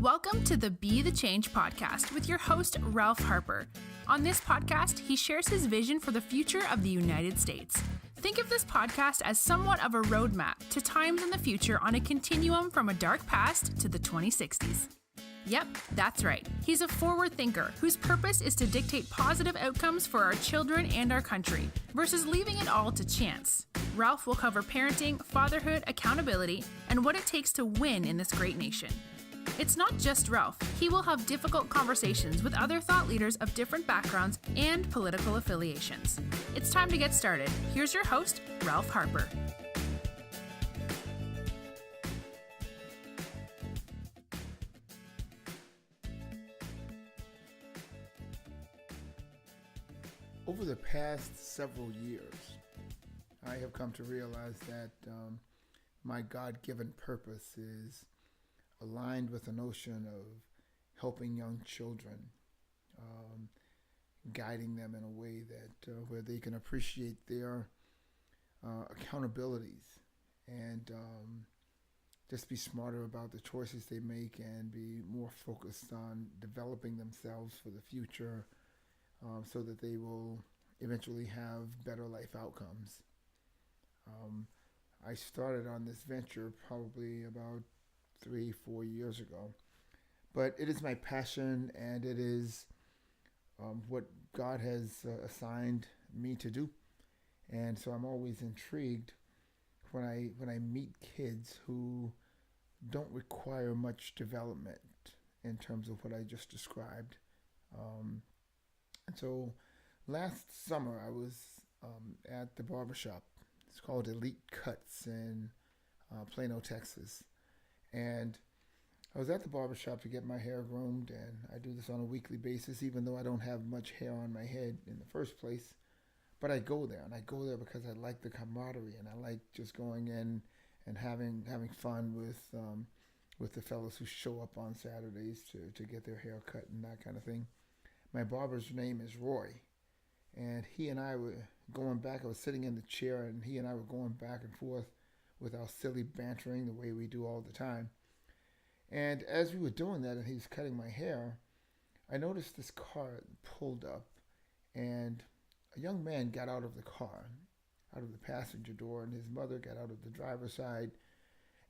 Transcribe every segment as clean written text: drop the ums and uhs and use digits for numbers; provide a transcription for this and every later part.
Welcome to the Be the Change podcast with your host, Ralph Harper. On this podcast, he shares his vision for the future of the United States. Think of this podcast as somewhat of a roadmap to times in the future on a continuum from a dark past to the 2060s. Yep, that's right. He's a forward thinker whose purpose is to dictate positive outcomes for our children and our country versus leaving it all to chance. Ralph will cover parenting, fatherhood, accountability, and what it takes to win in this great nation. It's not just Ralph. He will have difficult conversations with other thought leaders of different backgrounds and political affiliations. It's time to get started. Here's your host, Ralph Harper. Over the past several years, I have come to realize that my God-given purpose is aligned with the notion of helping young children, guiding them in a way that where they can appreciate their accountabilities and just be smarter about the choices they make and be more focused on developing themselves for the future so that they will eventually have better life outcomes. I started on this venture probably about 3-4 years ago, but it is my passion and it is what God has assigned me to do, and so I'm always intrigued when I meet kids who don't require much development in terms of what I just described. And so last summer I was at the barbershop. It's called Elite Cuts in Plano, Texas. And I was at the barbershop to get my hair groomed, and I do this on a weekly basis, even though I don't have much hair on my head in the first place. But I go there, and I go there because I like the camaraderie, and I like just going in and having fun with the fellows who show up on Saturdays to get their hair cut and that kind of thing. My barber's name is Roy, and he and I were going back. I was sitting in the chair, and he and I were going back and forth with our silly bantering the way we do all the time. And as we were doing that and he was cutting my hair, I noticed this car pulled up and a young man got out of the car, out of the passenger door, and his mother got out of the driver's side,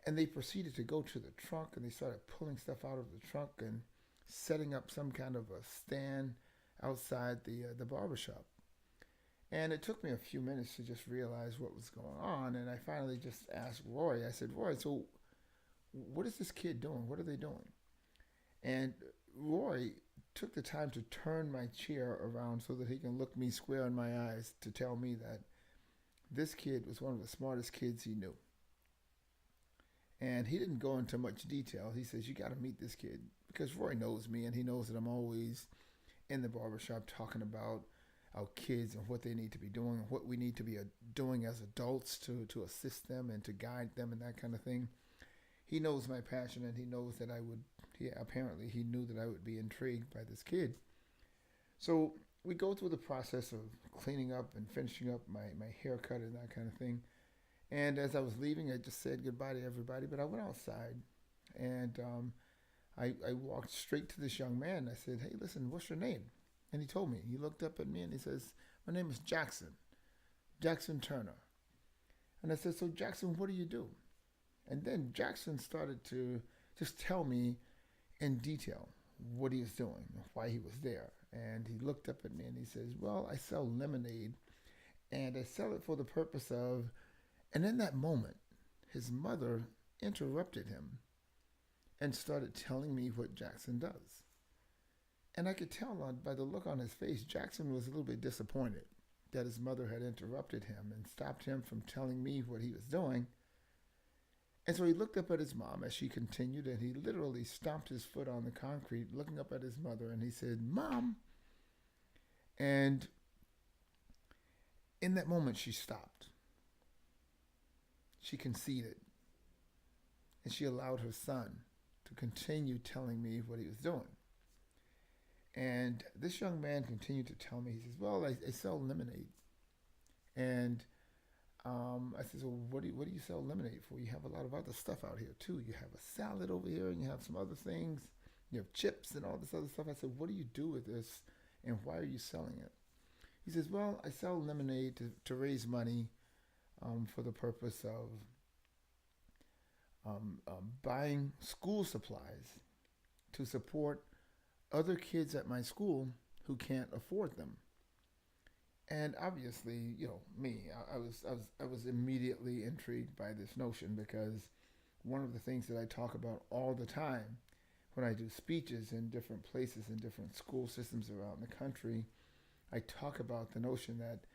and they proceeded to go to the trunk and they started pulling stuff out of the trunk and setting up some kind of a stand outside the barbershop. And it took me a few minutes to just realize what was going on. And I finally just asked Roy, I said, Roy, so what is this kid doing? What are they doing? And Roy took the time to turn my chair around so that he can look me square in my eyes to tell me that this kid was one of the smartest kids he knew. And he didn't go into much detail. He says, you got to meet this kid, because Roy knows me and he knows that I'm always in the barbershop talking about our kids and what they need to be doing and what we need to be doing as adults to assist them and to guide them and that kind of thing. He knows my passion, and he knows that apparently he knew that I would be intrigued by this kid. So we go through the process of cleaning up and finishing up my haircut and that kind of thing. And as I was leaving, I just said goodbye to everybody, but I went outside and I walked straight to this young man. I said, hey, listen, what's your name? And he told me. He looked up at me and he says, my name is Jaxson Turner. And I said, so Jaxson, what do you do? And then Jaxson started to just tell me in detail what he was doing, why he was there. And he looked up at me and he says, well, I sell lemonade, and I sell it for the purpose of... And in that moment, his mother interrupted him and started telling me what Jaxson does. And I could tell by the look on his face, Jaxson was a little bit disappointed that his mother had interrupted him and stopped him from telling me what he was doing. And so he looked up at his mom as she continued, and he literally stomped his foot on the concrete, looking up at his mother, and he said, Mom. And in that moment, she stopped. She conceded, and she allowed her son to continue telling me what he was doing. And this young man continued to tell me, he says, well, I sell lemonade. And I said, so what do you sell lemonade for? You have a lot of other stuff out here too. You have a salad over here and you have some other things. you have chips and all this other stuff. I said, what do you do with this, and why are you selling it? He says, well, I sell lemonade to raise money for the purpose of buying school supplies to support other kids at my school who can't afford them. And obviously, me, I was immediately intrigued by this notion, because one of the things that I talk about all the time when I do speeches in different places in different school systems around the country, I talk about the notion that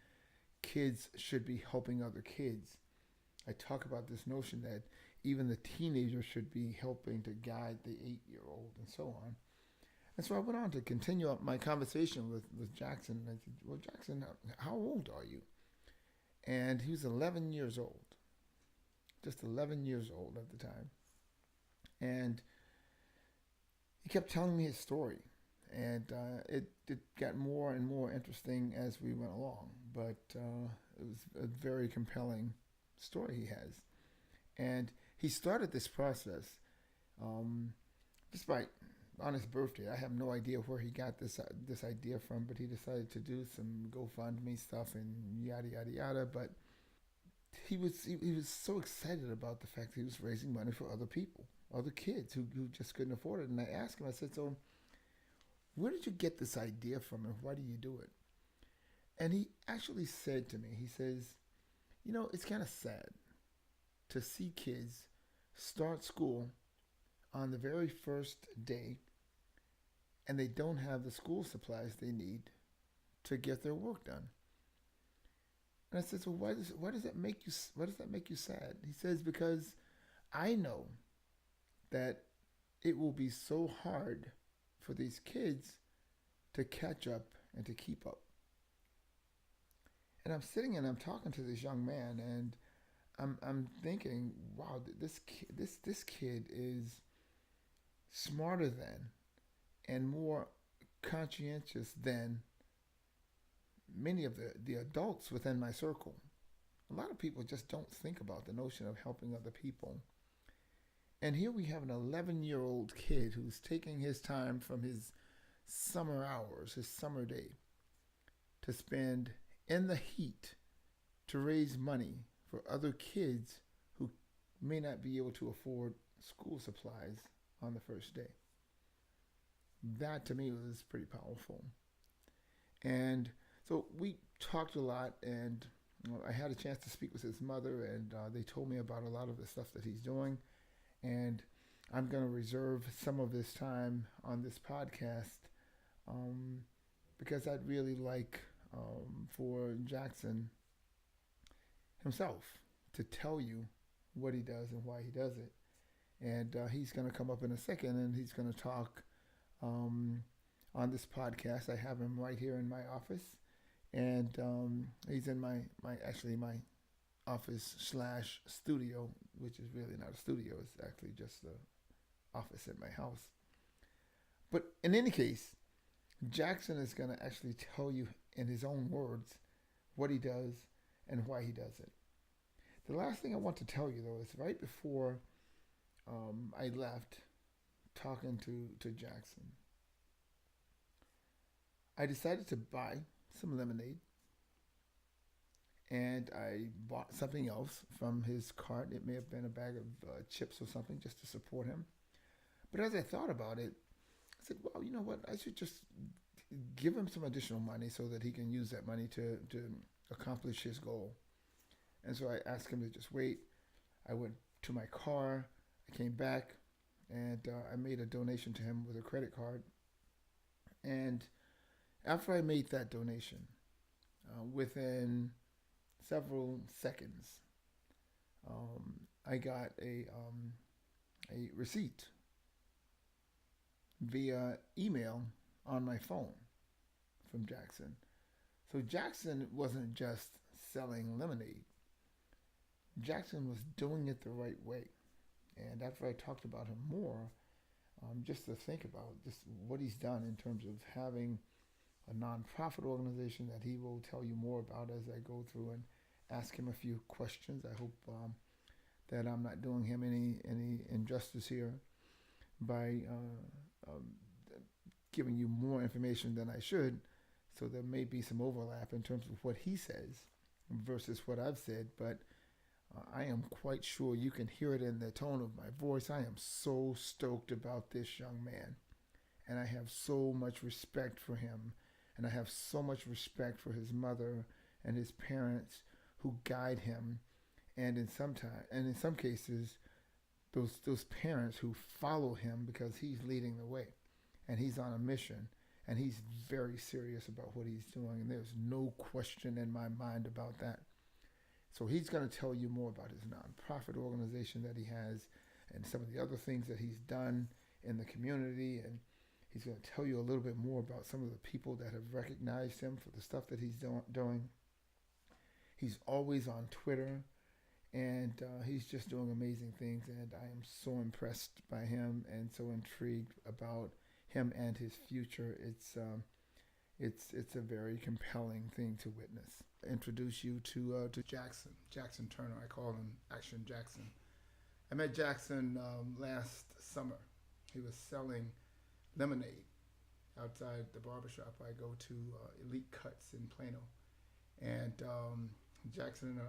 kids should be helping other kids. I talk about this notion that even the teenager should be helping to guide the 8-year-old, and so on. And so I went on to continue up my conversation with Jaxson, and I said, well, Jaxson, how old are you? And he was 11 years old, just 11 years old at the time. And he kept telling me his story, and it got more and more interesting as we went along, but it was a very compelling story he has. And he started this process just on his birthday. I have no idea where he got this idea from, but he decided to do some GoFundMe stuff and yada yada yada. But he was so excited about the fact that he was raising money for other people, other kids who just couldn't afford it. And I asked him, I said, so where did you get this idea from, and why do you do it? And he actually said to me, he says, it's kind of sad to see kids start school on the very first day and they don't have the school supplies they need to get their work done. And I said, so why does that make you sad? He says, because I know that it will be so hard for these kids to catch up and to keep up. And I'm sitting and I'm talking to this young man, and I'm thinking, wow, this kid is smarter than and more conscientious than many of the adults within my circle. A lot of people just don't think about the notion of helping other people. And here we have an 11-year-old kid who's taking his time from his summer hours, his summer day, to spend in the heat to raise money for other kids who may not be able to afford school supplies on the first day. That to me was pretty powerful. And so we talked a lot, and I had a chance to speak with his mother, and they told me about a lot of the stuff that he's doing. And I'm going to reserve some of this time on this podcast because I'd really like for Jaxson himself to tell you what he does and why he does it. And he's going to come up in a second, and he's going to talk on this podcast. I have him right here in my office, and he's in my office / studio, which is really not a studio. It's actually just the office at my house. But in any case, Jaxson is going to actually tell you in his own words what he does and why he does it. The last thing I want to tell you, though, is right before I left talking to Jaxson, I decided to buy some lemonade, and I bought something else from his cart. It may have been a bag of chips or something, just to support him. But as I thought about it, I said, well, you know what? I should just give him some additional money so that he can use that money to accomplish his goal. And so I asked him to just wait. I went to my car. I came back, and I made a donation to him with a credit card. And after I made that donation, within several seconds, I got a receipt via email on my phone from Jaxson. So Jaxson wasn't just selling lemonade. Jaxson was doing it the right way. And after I talked about him more, just to think about just what he's done in terms of having a nonprofit organization that he will tell you more about as I go through and ask him a few questions. I hope that I'm not doing him any injustice here by um, giving you more information than I should, so there may be some overlap in terms of what he says versus what I've said, but I am quite sure you can hear it in the tone of my voice. I am so stoked about this young man, and I have so much respect for him, and I have so much respect for his mother and his parents who guide him, and in some cases, those parents who follow him because he's leading the way, and he's on a mission, and he's very serious about what he's doing, and there's no question in my mind about that. So he's going to tell you more about his nonprofit organization that he has and some of the other things that he's done in the community. And he's going to tell you a little bit more about some of the people that have recognized him for the stuff that he's doing. He's always on Twitter, and he's just doing amazing things. And I am so impressed by him and so intrigued about him and his future. It's a very compelling thing to witness. Introduce you to Jaxson Turner. I call him Action Jaxson. I met Jaxson last summer. He was selling lemonade outside the barbershop I go to, Elite Cuts in Plano, and Jaxson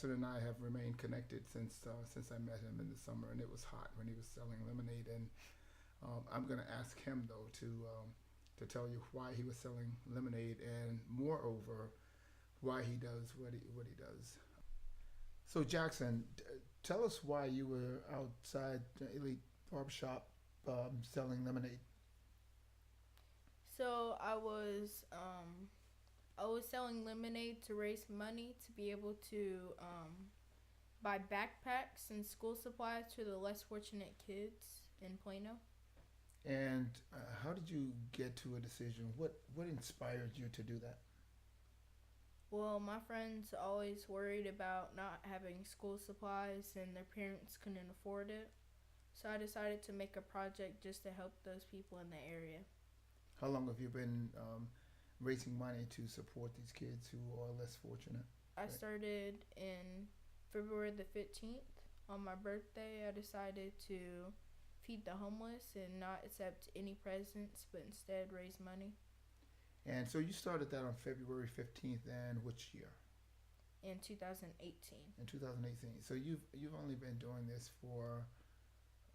and I have remained connected since I met him in the summer, and it was hot when he was selling lemonade. And I'm going to ask him though to tell you why he was selling lemonade, and moreover, why he does what he does. So Jaxson, tell us why you were outside Elite Barbershop selling lemonade. So I was selling lemonade to raise money to be able to buy backpacks and school supplies to the less fortunate kids in Plano. And how did you get to a decision? What inspired you to do that? Well, my friends always worried about not having school supplies and their parents couldn't afford it. So I decided to make a project just to help those people in the area. How long have you been raising money to support these kids who are less fortunate? I started in February the 15th. On my birthday, I decided to feed the homeless and not accept any presents, but instead raise money. And so you started that on February 15th, and which year? In 2018. In 2018. So you've only been doing this for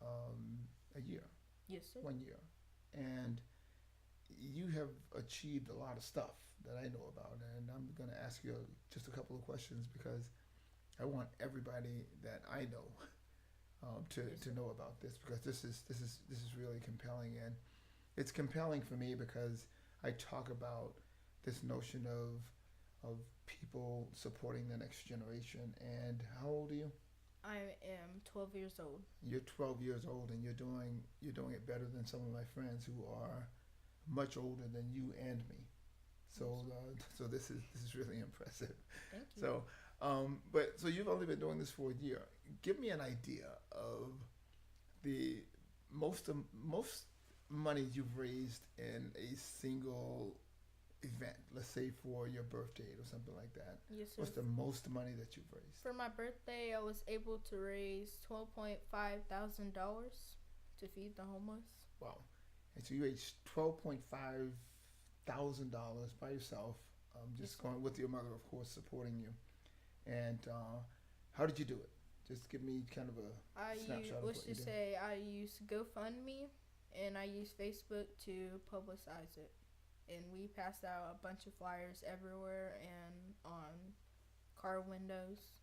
a year. Yes, sir. 1 year. And you have achieved a lot of stuff that I know about, and I'm going to ask you just a couple of questions because I want everybody that I know to know about this, because this is really compelling. And it's compelling for me because I talk about this notion of people supporting the next generation. And how old are you? I am 12 years old. You're 12 years old, and you're doing it better than some of my friends who are much older than you and me. So so this is really impressive. Thank you. So so you've only been doing this for a year. Give me an idea of the most money you've raised in a single event. Let's say for your birthday or something like that. Yes, sir. What's the most money that you've raised? For my birthday, I was able to raise $12,500 to feed the homeless. Wow. And so you raised $12,500 by yourself, just going with your mother, of course, supporting you. And how did you do it? Just give me kind of a snapshot of what you did. I used GoFundMe, and I used Facebook to publicize it. And we passed out a bunch of flyers everywhere and on car windows,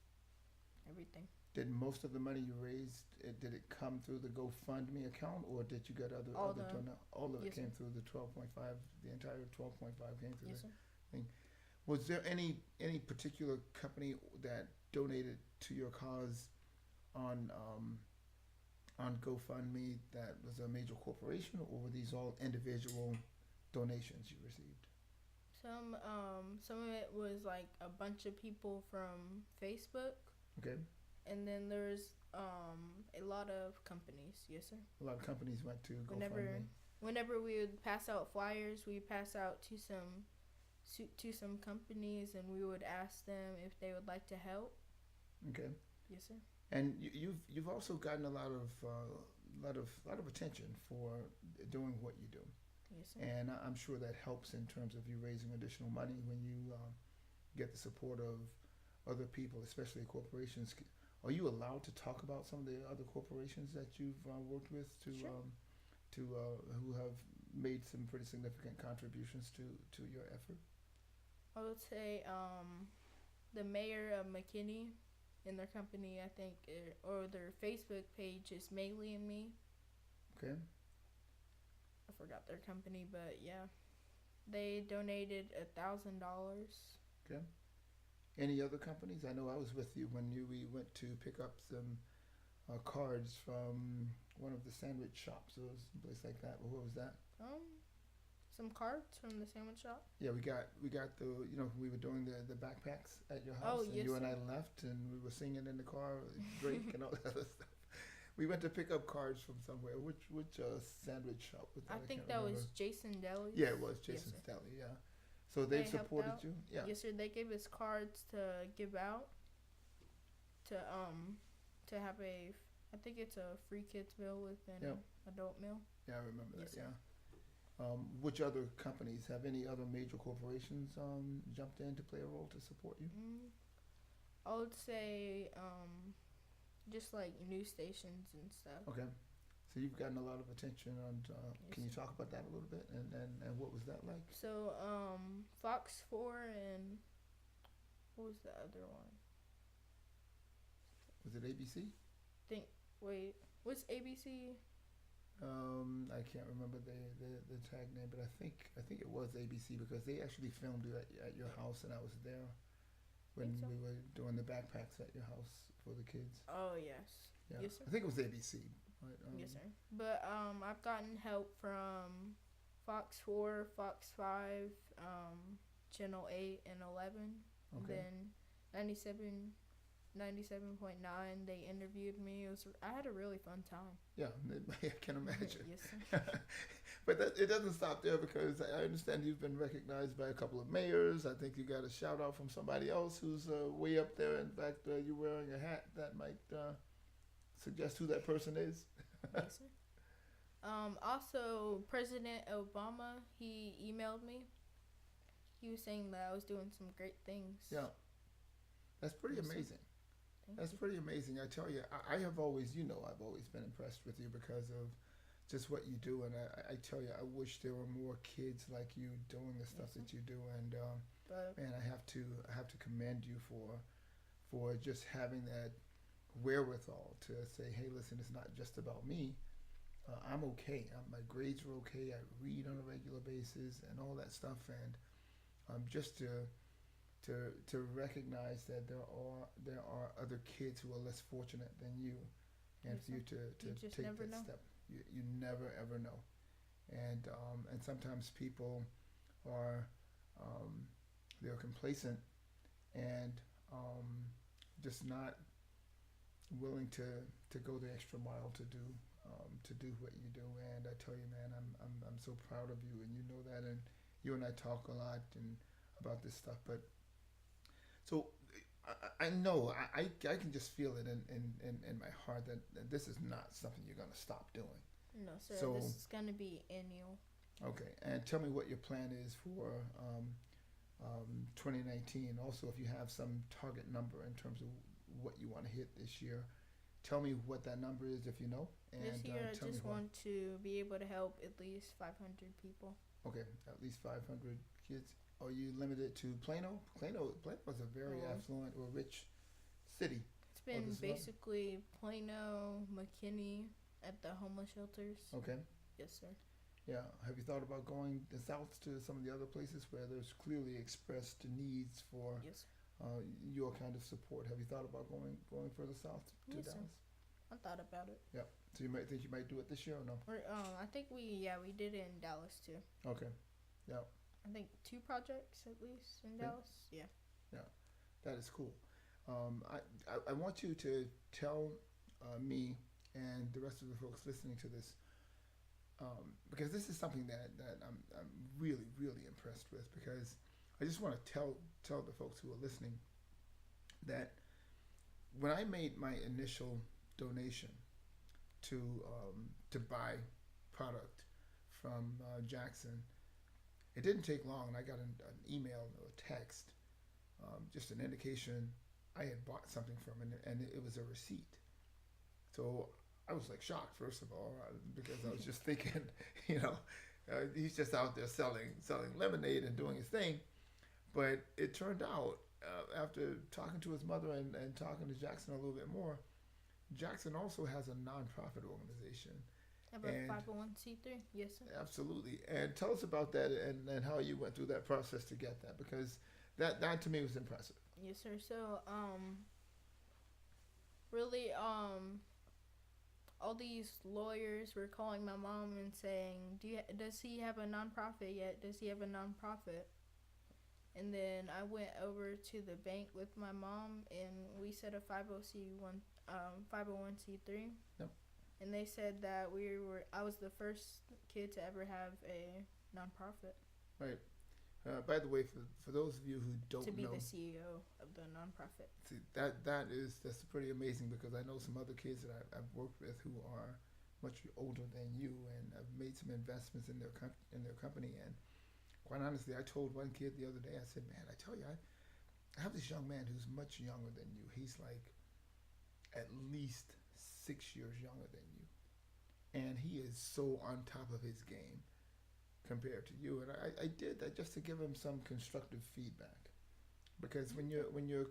everything. Did most of the money you raised, did it come through the GoFundMe account, or did you get all of it Yes, came sir. through the 12.5, the entire 12.5 came through Yes, the sir. thing? Was there any particular company that donated to your cause on GoFundMe that was a major corporation, or were these all individual donations you received? Some of it was like a bunch of people from Facebook. Okay. And then there's a lot of companies. Yes, sir. A lot of companies went to GoFundMe. Whenever we would pass out flyers, we pass out to some companies, and we would ask them if they would like to help. Okay. Yes, sir. And you've also gotten a lot of lot of attention for doing what you do, Yes, sir. and I'm sure that helps in terms of you raising additional money when you get the support of other people, especially corporations. Are you allowed to talk about some of the other corporations that you've worked with Sure. to who have made some pretty significant contributions to your effort? I would say the mayor of McKinney and their company, I think, or their Facebook page is Mayley and Me. Okay. I forgot their company, but yeah, they donated $1,000. Okay. Any other companies? I know I was with you when we went to pick up some cards from one of the sandwich shops. It was a place like that. What was that? Some cards from the sandwich shop. Yeah, we got the we were doing the backpacks at your Oh, house, and yes, you and I sir. left, and we were singing in the car, Drake and all that other stuff. We went to pick up cards from somewhere. Which sandwich shop was that? I think can't that remember. was Jason Deli. Yeah, it was Yes, Jason's sir. Deli. Yeah, so they've They helped supported out. you. Yeah. Yes, sir. They gave us cards to give out to have a, I think it's a free kids meal with an Yep. adult meal. Yeah, I remember Yes, that. sir. Yeah. Which other companies have any other major corporations jumped in to play a role to support you? I would say just like news stations and stuff. Okay, so you've gotten a lot of attention on. Yes, Can you sir. talk about that a little bit and what was that like? So Fox 4 and what was the other one? Was it ABC? Wait, what's ABC? I can't remember the tag name, but I think it was ABC because they actually filmed it at your house, and I was there when Think so. we were doing the backpacks at your house for the kids. Oh yes. Yeah, Yes, sir. I think it was ABC. But, Yes, sir. But I've gotten help from Fox 4, Fox 5, Channel 8 and 11. Okay. Then 97.9, they interviewed me. I had a really fun time. Yeah, I can imagine. Yes, sir. But it doesn't stop there because I understand you've been recognized by a couple of mayors. I think you got a shout out from somebody else who's way up there. In fact, you're wearing a hat that might suggest who that person is. Yes, sir. Also, President Obama, he emailed me. He was saying that I was doing some great things. Yeah, that's pretty Yes, sir. amazing. Thank That's you. pretty amazing. I tell you, I have always, I've always been impressed with you because of just what you do. And I tell you, I wish there were more kids like you doing the stuff Yes, sir. that you do. And But man, I have to commend you for just having that wherewithal to say, hey, listen, it's not just about me. I'm okay. My grades are okay. I read on a regular basis and all that stuff. And just to recognize that there are other kids who are less fortunate than you, and Yes, for you sir. to You just take never that know. step, you never ever know, and sometimes people are they're complacent and just not willing to go the extra mile to do what you do. And I tell you, man, I'm so proud of you, and you know that, and you and I talk a lot and about this stuff. But so I know I can just feel it in my heart that this is not something you're gonna stop doing. no, sir. So- This is gonna be annual. Okay, and tell me what your plan is for 2019. Also, if you have some target number in terms of what you want to hit this year, tell me what that number is if you know. And This year, I tell me just why. want to be able to help at least 500 people. Okay, at least 500 kids. Are you limited to Plano? Plano is a very Oh. affluent or rich city. It's been this is what- basically Plano, McKinney at the homeless shelters. Okay. Yes, sir. Yeah. Have you thought about going south to some of the other places where there's clearly expressed needs for Yes, your kind of support? Have you thought about going further south to Yes, sir. Dallas? I thought about it. So you might think you might do it this year or no? Or, I think we did it in Dallas too. Okay. I think 2 projects at least in Okay. Dallas. Yeah. That is cool. I want you to tell me and the rest of the folks listening to this, because this is something that I'm really, really impressed with, because I just want to tell the folks who are listening that when I made my initial donation, to buy product from Jaxson. It didn't take long, and I got an email or a text, just an indication I had bought something from him, and it was a receipt. So I was like shocked, first of all, because I was just thinking, he's just out there selling lemonade and doing his thing. But it turned out, after talking to his mother and talking to Jaxson a little bit more, Jaxson also has a nonprofit organization. About 501c3, yes, sir. Absolutely. And tell us about that and how you went through that process to get that, because that to me was impressive. Yes, sir. So, really, all these lawyers were calling my mom and saying, does he have a nonprofit yet? Does he have a nonprofit? And then I went over to the bank with my mom, and we set a 501c3. Yep. And they said that I was the first kid to ever have a nonprofit. Right. By the way, for those of you who don't know, to be the CEO of the nonprofit. See, that's pretty amazing, because I know some other kids that I've worked with who are much older than you and have made some investments in their company. And quite honestly, I told one kid the other day, I said, man, I tell you, I have this young man who's much younger than you. He's like at least 6 years younger than you, and he is so on top of his game compared to you. And I did that just to give him some constructive feedback, because when you're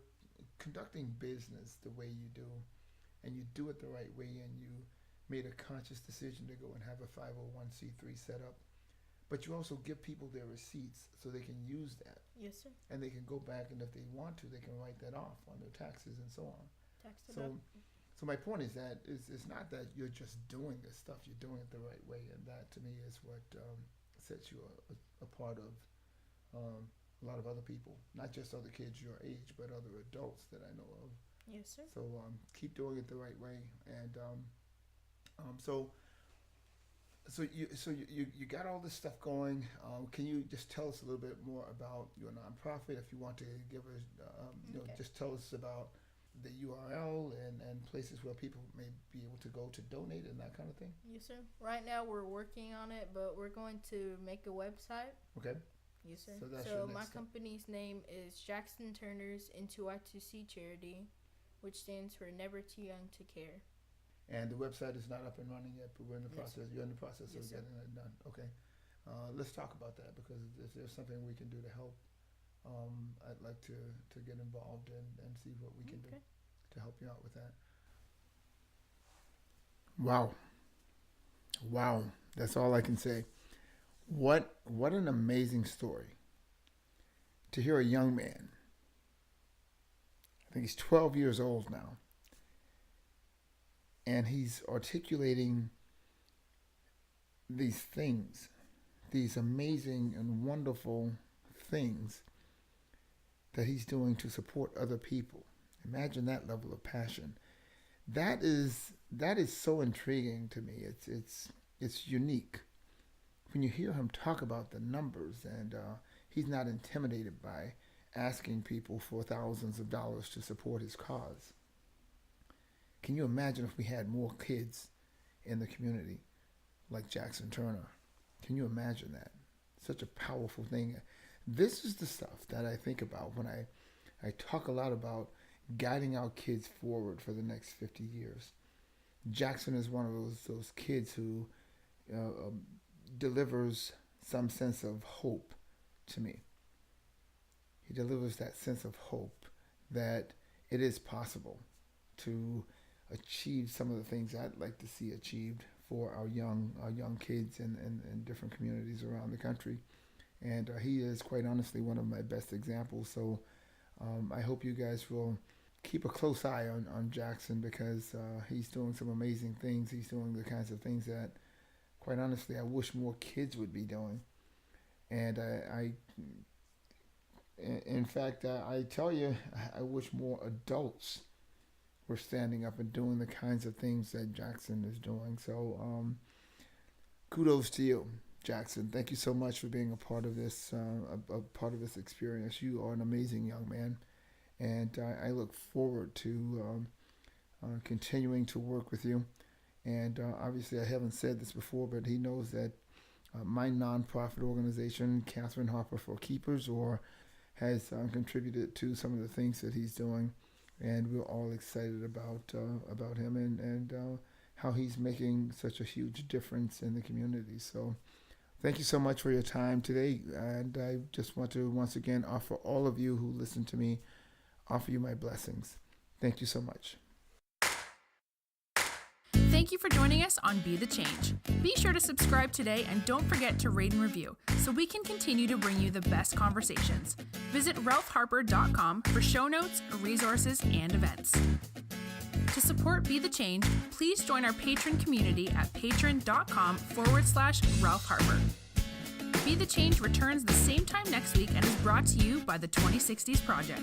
conducting business the way you do, and you do it the right way, and you made a conscious decision to go and have a 501c3 set up, but you also give people their receipts so they can use that. Yes, sir. And they can go back, and if they want to, they can write that off on their taxes and so on. So my point is that it's not that you're just doing this stuff, you're doing it the right way, and that to me is what sets you apart of a lot of other people, not just other kids your age, but other adults that I know of. Yes, sir. So keep doing it the right way, and so you got all this stuff going. Can you just tell us a little bit more about your nonprofit? If you want to give us, Okay. just tell us about the URL and places where people may be able to go to donate and that kind of thing. Yes, sir. Right now we're working on it, but we're going to make a website. Okay. Yes, sir. So that's your next my step. company's name is Jaxson Turner's Into I2C Charity, which stands for Never Too Young to Care. And the website is not up and running yet, but we're in the Yes, process. You're in the process Yes, of sir. getting that done. Okay. Let's talk about that, because if there's something we can do to help, I'd like to get involved and see what we can do Okay. to help you out with that. Wow. That's all I can say. What an amazing story. To hear a young man, I think he's 12 years old now, and he's articulating these things, these amazing and wonderful things that he's doing to support other people. Imagine that level of passion. That is so intriguing to me. It's unique. When you hear him talk about the numbers, and he's not intimidated by asking people for thousands of dollars to support his cause. Can you imagine if we had more kids in the community like Jaxson Turner? Can you imagine that? Such a powerful thing. This is the stuff that I think about when I talk a lot about guiding our kids forward for the next 50 years. Jaxson is one of those kids who delivers some sense of hope to me. He delivers that sense of hope that it is possible to achieve some of the things I'd like to see achieved for our young kids in different communities around the country. And he is, quite honestly, one of my best examples. So I hope you guys will keep a close eye on Jaxson, because he's doing some amazing things. He's doing the kinds of things that, quite honestly, I wish more kids would be doing. And in fact, I tell you, I wish more adults were standing up and doing the kinds of things that Jaxson is doing. So kudos to you, Jaxson. Thank you so much for being a part of this experience. You are an amazing young man, and I look forward to continuing to work with you. And obviously, I haven't said this before, but he knows that my nonprofit organization, Catherine Harper for Keepers, has contributed to some of the things that he's doing, and we're all excited about him and how he's making such a huge difference in the community. So, thank you so much for your time today, and I just want to once again offer all of you who listen to me, offer you my blessings. Thank you so much. Thank you for joining us on Be the Change. Be sure to subscribe today and don't forget to rate and review so we can continue to bring you the best conversations. Visit ralphharper.com for show notes, resources, and events. To support Be the Change, please join our patron community at patreon.com/Ralph Harper. Be the Change returns the same time next week and is brought to you by the 2060s Project.